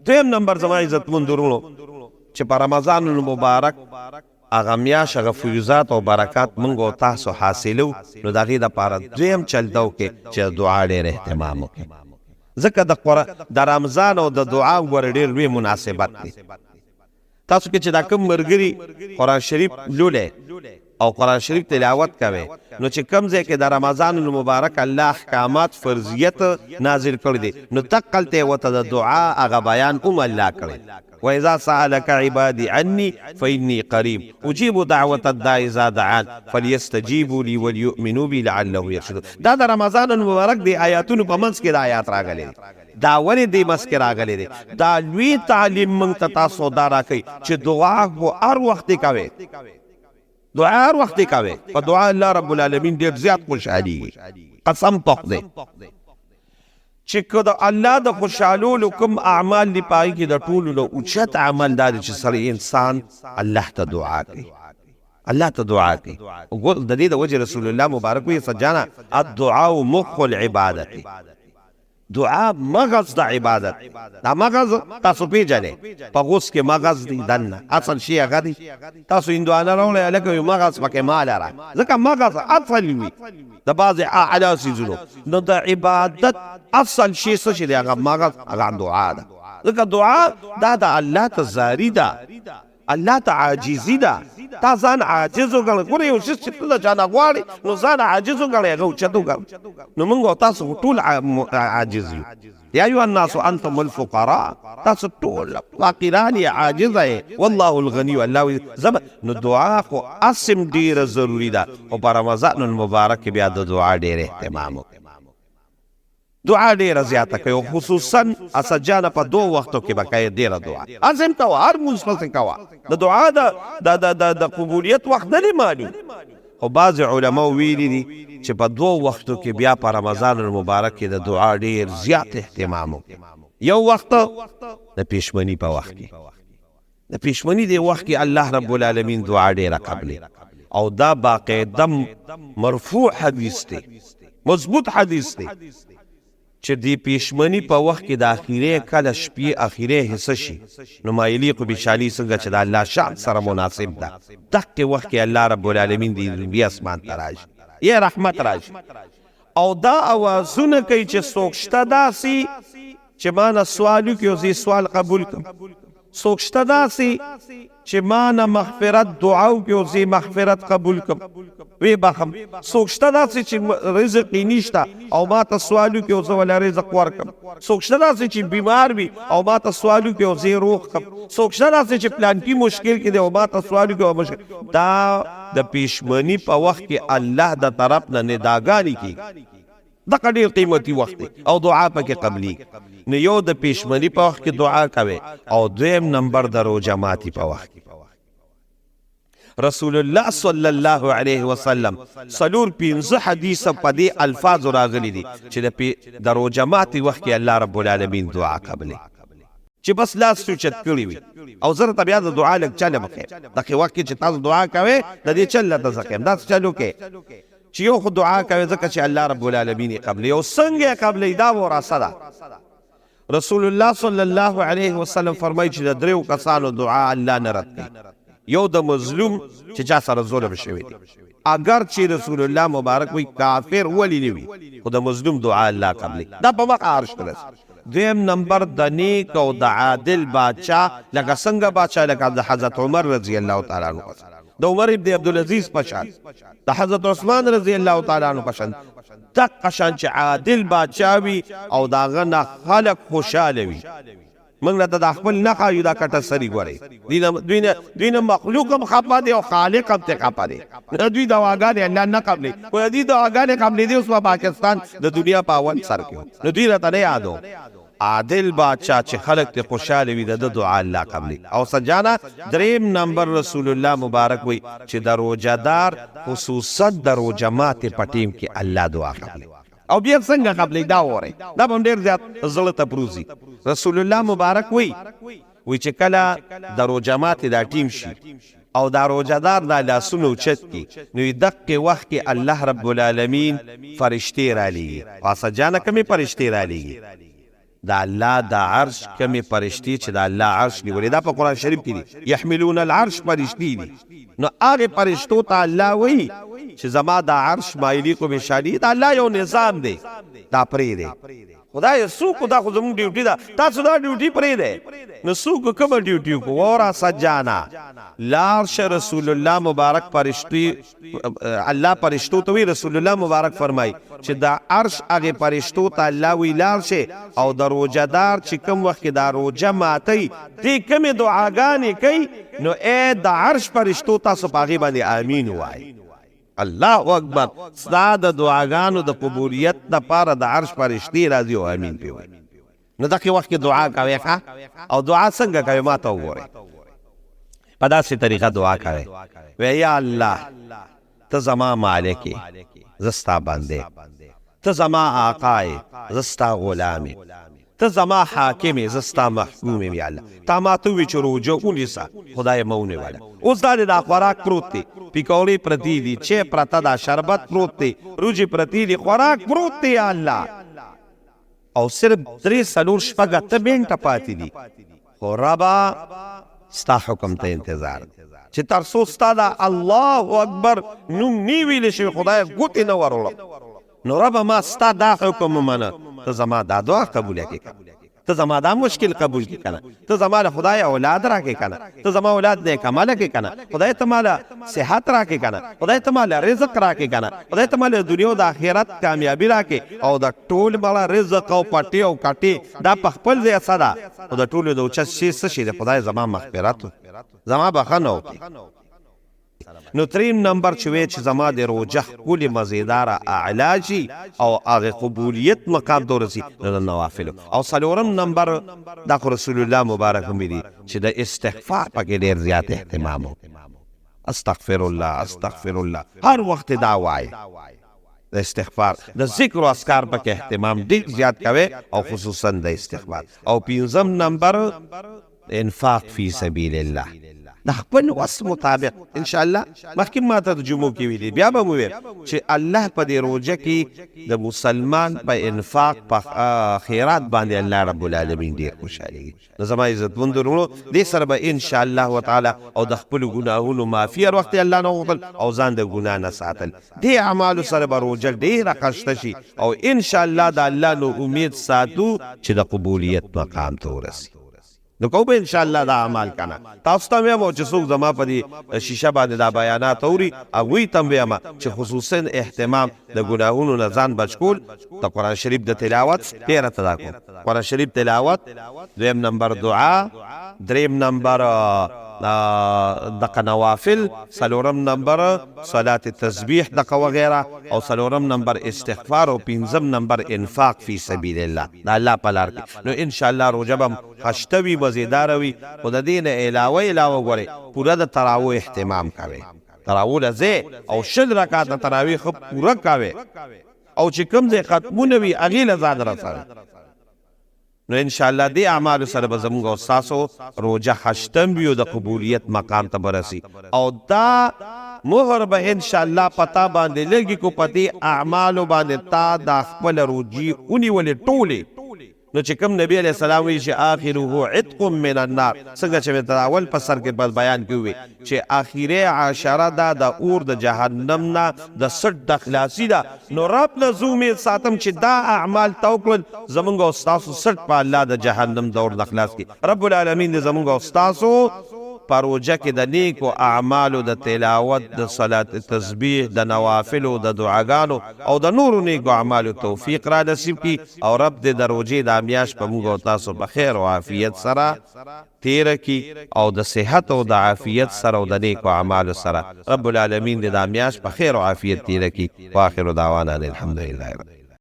دویم نمبر زما عزتمند ورونو چې په رمضان المبارک هغه میاشت هغه فیوزات او برکات موږ او تاسو حاصلو، نو د هغې دپاره دویم چل دا وکړې چې دعا ډېر اهتمام وکړي، ځکه د رمضان او د دعا ور ډېر لوی مناسبت دی. تاسو کې چې دا کوم ملګري قرآن شریف لولئ او قرآن شریف تلاوت کوي، نو چې کوم ځای کې د رمضان المبارک الله احکامات فرضیت نازل کړی دي، نو دقلته ورته د دعا هغه بیان هم الله کړی. وإذا سألك عبادي عني فإني قريب أجيب دعوة الداعي إذا دعان فليستجيبوا لي وليؤمنوا بي لعلهم يرشدون. دا د رمضان المبارک دی آیاتونو په منځ کې د آیات راغلي دي. دا ولې دې منځ کې راغلي دي؟ دا لوی تعلیم موږ ته تاسو دا راکوي چې دعا خو هر وخت کوئ، دعا هر وخت کوئ. په دعا الله رب العالمین ډېر زیات خوشحالېږي. قسم په خدای چې که د الله د خوشحالولو کوم اعمال دي، په هغې کې د ټولو نه اوچت عمل دا دی چې سړی انسان الله ته دعا کوي، الله ته دعا کوي. د دې د وجې رسول الله مبارک وایي سجانا الدعاء مخ العبادت، دعا مغز د عبادت. دا مغز تاسو پیژنئ، په غوس کې مغز دی دننه، اصل شی هغه دی. تاسو هندوانه راوړئ هلکه وي مغز پکې ما لره، ځکه مغز اصل وي د بعضې اعلی څیزونو. نو د عبادت اصل شی څه چې دی هغه مغز، هغه دعا ده. ځکه دعا دا د الله ته زاري ده، الله ته عاجزي ده. تا ځان عاجز وګڼه، ګوره یو شی چې ته د چا نه غواړې نو ځان عاجز وګڼئ، هغه اوچت وګڼه. نو موږ او تاسو ټول عاجز یو. یا ایها الناس انتم الفقراء، تاسو ټول فقیران یې، عاجزه یې، والله الغني. الله نو دعا خو اسم ډېره ضروري ده، او په رمضان المبارک کې بیا د دعا ډېر اهتمام وکړئ. دعا ډېره زیاته کوي، خصوصا اسجانه په 2 وختو کې به کوې ډېره دعا. عزم کوه، هر مونځ پسې کوه. د دعا د قبولیت وخت نه دی معلوم، خو بعضې علماو ویلي دي چې په 2 وختو کې بیا په رمضان المبارک کې د دعا ډېر زیات اهتمام وکړي. یو وخت د پیشمني په وخت کې، د پیشمني دی وخت کې الله رب العالمین دعا ډېره قبلې، او دا باقاعده مرفوع حدیث دی، مضبوط حدیث دی چې دی پیشمنی په وخت کې د اخیره کله شپې اخیره حصه شي، نو ما یلیق بشالی څنګه چې د الله شان سره مناسب ده. دغه وخت کې الله رب العالمین دی بیا اسمان ته راشي، یا رحمت راشي، او دا اوازونه کوي چې څوک شته داسې چې ما نه سوال وکړي او زه سوال قبول کړم، څوک شته داسې چې ما نه مغفرت دعا وکړي او زه مغفرت قبول کړم وی بخم، څوک شته داسې چې رزق یې نشته او ما ته سوال وکړي او زه وله رزق ورکړم، څوک شته داسې چې بیمار وي او ما ته سوال وکړي او زه یې روغ کړم، څوک شته داسې چې پلانکي مشکل کې دی او ما ته سوال وکړي او مشکل. دا د پیشمني په وخت کې الله د طرف نه نداګانې کېږي، دغه ډېر قیمتي وخت دی او دعا پکې قبلي. نو یو د پیشمني په وخت کې دعا کوي، او دویم نمبر د روژه ماتي په وخت کې. رسول الله صلی الله علیه وسلم 4-5 حدیث په دې الفاظو راغلي دي چې د روژه ماتي وخت کې الله رب العالمین دعا قبلي، چې بس لاس اوچت کړی وي. او زه راته بیا د دعا لږ چل وکړم، دغې وخت کې چې تاسو دعا کوئ د دې چل راته زه ښیم، داسې چل وکړئ چې یو خو دعا کوي ځکه چې الله رب العالمین یې قبلوي. او څنګه یې قبلوي دا وراثه ده. رسول الله صلی الله علیه وسلم فرمایي چې د 3 کسانو دعا الله نه رد کوي. یو د مظلوم چې چا سره ظلم شوی دی، اگر چې رسول الله مبارک وي کافر ولی نه وي، خو د مظلوم دعا الله قبلوي، دا په مخ عرش ته رسي. دویم نمبر د نیک او د عادل بادشاه، لکه څنګه بادشاه لکه د حضرت عمر رضی الله تعالی عنہ، د عمر ابن عبدالعزیز پشان، د حضرت عثمان رضی الله تعالی عنہ پشان، دغه شان چې عادل بادشاه وي او د هغه نه خلک خوشحاله وي. موږ له د خپل نښه یو دا کټه سري ګورئ، دوی نه مخلوق هم خفه دی او خالق هم ترې خفه دی. دوی دواګانې الله نه قبلوي، خو د دوی دواګانې قبلېدې اوس په پاکستان د دنیا په اول سر کې، نو دوی راته نه یادو. عادل بادشاه چې خلق ته خوشاله وي د دعا الله قبلي. او سجانا 3 نمبر رسول الله مبارک وي چې د روزهدار خصوصا د روزه ماتې په ټیم کې الله دعا قبلي. او بیا څنګه قبلي دا وره دا هم ډیر زیات زړه ته پروزي. رسول الله مبارک وي چې کله د روزه ماتې دا ټیم شي او دا روزهدار دا لاسونه اوچت کی، نو دغه وخت کې الله رب العالمین فرشتې را لېږي. او سجانا کومې فرشتې را لېږي؟ دا الله د عرش کمی پرشتي چې د الله عرش نیولې دا په قرآن شریف کې دي یحملون العرش پرشتي دي نو هغه پرشتو ته الله وایي چې زما د عرش مایلی کو بشاری دا الله یو نظام دی دا پرې دی خدای څوک دا خو زموږ ډیوټي ده تاسو دا ډیوټي پرې دی نو څوک کومه ډیوټي کو ورا سجانا لارش رسول الله مبارک پرشتي الله پرشتو ته وی رسول الله مبارک فرمای چې دا عرش هغه پرشتو ته الله وی لارشه او د روزدار چې کوم وخت دا روزه ماتي دې کومه دعاګانې کوي نو اے د عرش پرشتو تاسو پاغي باندې امين وای الله اکبر ستاد دعاګانو د قبولیت د پاره د عرش پرشتي راځي او امين پیوي نو دغه وخت دعا کوي او دعا څنګه کوي ما ته وګورئ په داسې طریقه دعا کوي وی یا الله ته زما مالک زستا بنده ته زما آقا زستا غلام ته زما حاکم زستا محکوم یا الله تا ما تو وی چروجو اونیسا خدای مونږ والا اوس دا خوراک پروت دی پیکولی پرتی دی چه پرتا دا شربت پروت دی روجی پرتی دی خوراک پروت دی یا الله او صرف 3 سلور شپږ ته بینټه پاتې دي خو ربا ستا حکم ته انتظار چې تر څو ستا دا الله اکبر نوم نی ویل شي خدای ګوتې نه ورولم نو ربا ما ستا دا حکم منه ته زما دا دعا قبول کړه ته زما دا مشکل قبول کی کنه ته زما له خدای اولاد راکې کنه ته زما اولاد نه کمال کې کنه خدای ته مال صحت راکې کنه خدای ته مال رزق راکې کنه خدای ته مال دنیا او د آخرت کامیابی راکې او د ټول مال رزق او پټي او کټي دا په خپل ځای صدا او د ټول د اوچ شي د خدای زما مغفرت زما بخنو نو 3 نمبر چې زما د روجه کلی مزیدار اعلاجی او هغه قبولیت مقام دورسي د نوافل او 4 نمبر د رسول الله مبارک مې چې د استغفار پکې ډیر زیات اهتمام استغفر الله هر وخت دا وای د استغفار د ذکر او اذکار پکې اهتمام ډیر زیات کوي او خصوصا د استغفار او 5 نمبر انفاق فی سبیل الله د خپل وس مطابق ان شاء الله مخکې ماته د جمعو کې ویلي بیا به مو ویل چې الله په دې روزه کې د مسلمان په انفاق په خیرات باندې الله رب العالمین ډیر خوشاله نو زما عزت وندرونو دې سره به ان شاء الله وتعالى او د خپل ګناهونو معافي وخت الله نه وغوښتل او ځان د ګناه نه ساتل دې اعمالو سره به روزه ډیره خشته شي او ان شاء الله د الله نو امید ساتو چې د قبولیت مقام ته ورسي نو کو به ان شاء الله دا عمل کنه تاسو ته مو چې څوک زما په دې شیشه باندې دا بیانات اوري او تم به ما چې خصوصا اهتمام د ګناهونو نه ځان بچکول د قران شریف د تلاوت پیره تدا کو قران شریف تلاوت 2 نمبر دعا 3 نمبر دغه نوافل 4 نمبر صلات التسبیح دغه وغیرہ او 4 نمبر استغفار او 5 نمبر انفاق فی سبیل الله دا الله په لار کې نو ان شاء الله روزه خشتوي مزیدار وي خو د دین علاوه غوري پورا د تراویح اهتمام کوي تراویح لزه او شل رکعات تراویح پورا کوي او چې کوم ځای ختمونه وي اغه لزاد رسوي نو ان شاء الله دې اعمال سره به زموږ او تاسو روزه خشتم وي د قبولیت مقام ته برسي او دا مهر به ان شاء الله پتا باندې لګي کو پتی اعمال باندې تا د خپل روجي اونې ولې ټوله نو چې کوم نبی علیہ السلام وی چې اخره عتق من النار څنګه چې تراول په سر کې بل بیان کوي چې اخیره عشره دا د اور د جهنم نه د سټ د خلاصي دا نو رب لزوم ساتم چې دا اعمال توکل زمونږ او تاسو سټ په الله د جهنم دور د خلاص کی رب العالمین زمونږ او تاسو پروژه کې د نیکو اعمالو د تلاوت د صلات تسبیح د نوافل او د دعاګانو او د نورو نیکو اعمالو توفیق را نصیب کی او رب دې د روزې د امیاش په موږ او تاسو په خیر او عافیت سره تیر کی او د صحت او د عافیت سره او د نیکو اعمالو سره رب العالمین دې د امیاش په خیر او عافیت تیر کی واخر دعوانا الحمدلله.